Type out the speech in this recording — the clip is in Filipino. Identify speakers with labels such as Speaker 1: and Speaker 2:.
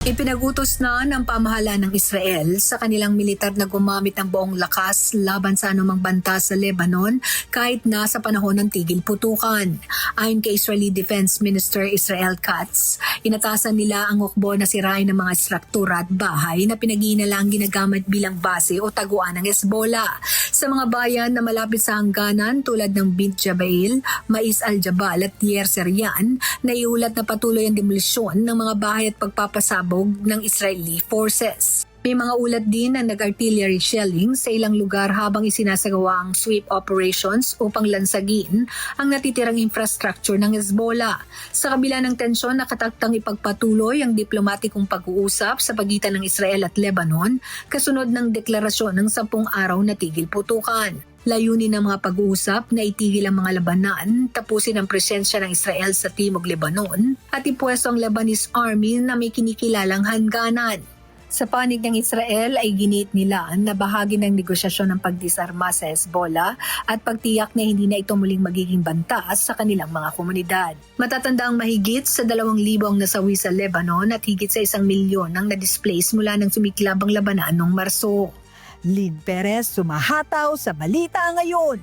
Speaker 1: Ipinagutos na ng pamahalaan ng Israel sa kanilang militar na gumamit ng buong lakas laban sa anumang banta sa Lebanon kahit na sa panahon ng tigil putukan. Ayon kay Israeli Defense Minister Israel Katz, inatasan nila ang hukbo na sirain ng mga struktura at bahay na pinag-iinalang ginagamit bilang base o taguan ng Hezbollah. Sa mga bayan na malapit sa hangganan tulad ng Bint Jabail, Mais al-Jabal at Yer Serian, naiulat na patuloy ang demolisyon ng mga bahay at pagpapasabog ng Israeli forces. May mga ulat din na nag-artillery shelling sa ilang lugar habang isinasagawa ang sweep operations upang lansagin ang natitirang infrastructure ng Hezbollah. Sa kabila ng tensyon, nakataktang ipagpatuloy ang diplomatikong pag-uusap sa pagitan ng Israel at Lebanon kasunod ng deklarasyon ng 10 araw na tigil putukan. Layunin ng mga pag-uusap na itigil ang mga labanan, tapusin ang presensya ng Israel sa Timog Lebanon at ipwesto ang Lebanese Army na may kinikilalang hangganan. Sa panig ng Israel ay ginit nila na bahagi ng negosyasyon ng pagdisarma sa Hezbollah at pagtiyak na hindi na ito muling magiging banta sa kanilang mga komunidad. Matatanda ang mahigit sa 2,000 ang nasawi sa Lebanon at higit sa 1 milyon ang na-displace mula ng sumiklab ang labanan noong Marso.
Speaker 2: Lynn Perez sumahataw sa Balita Ngayon.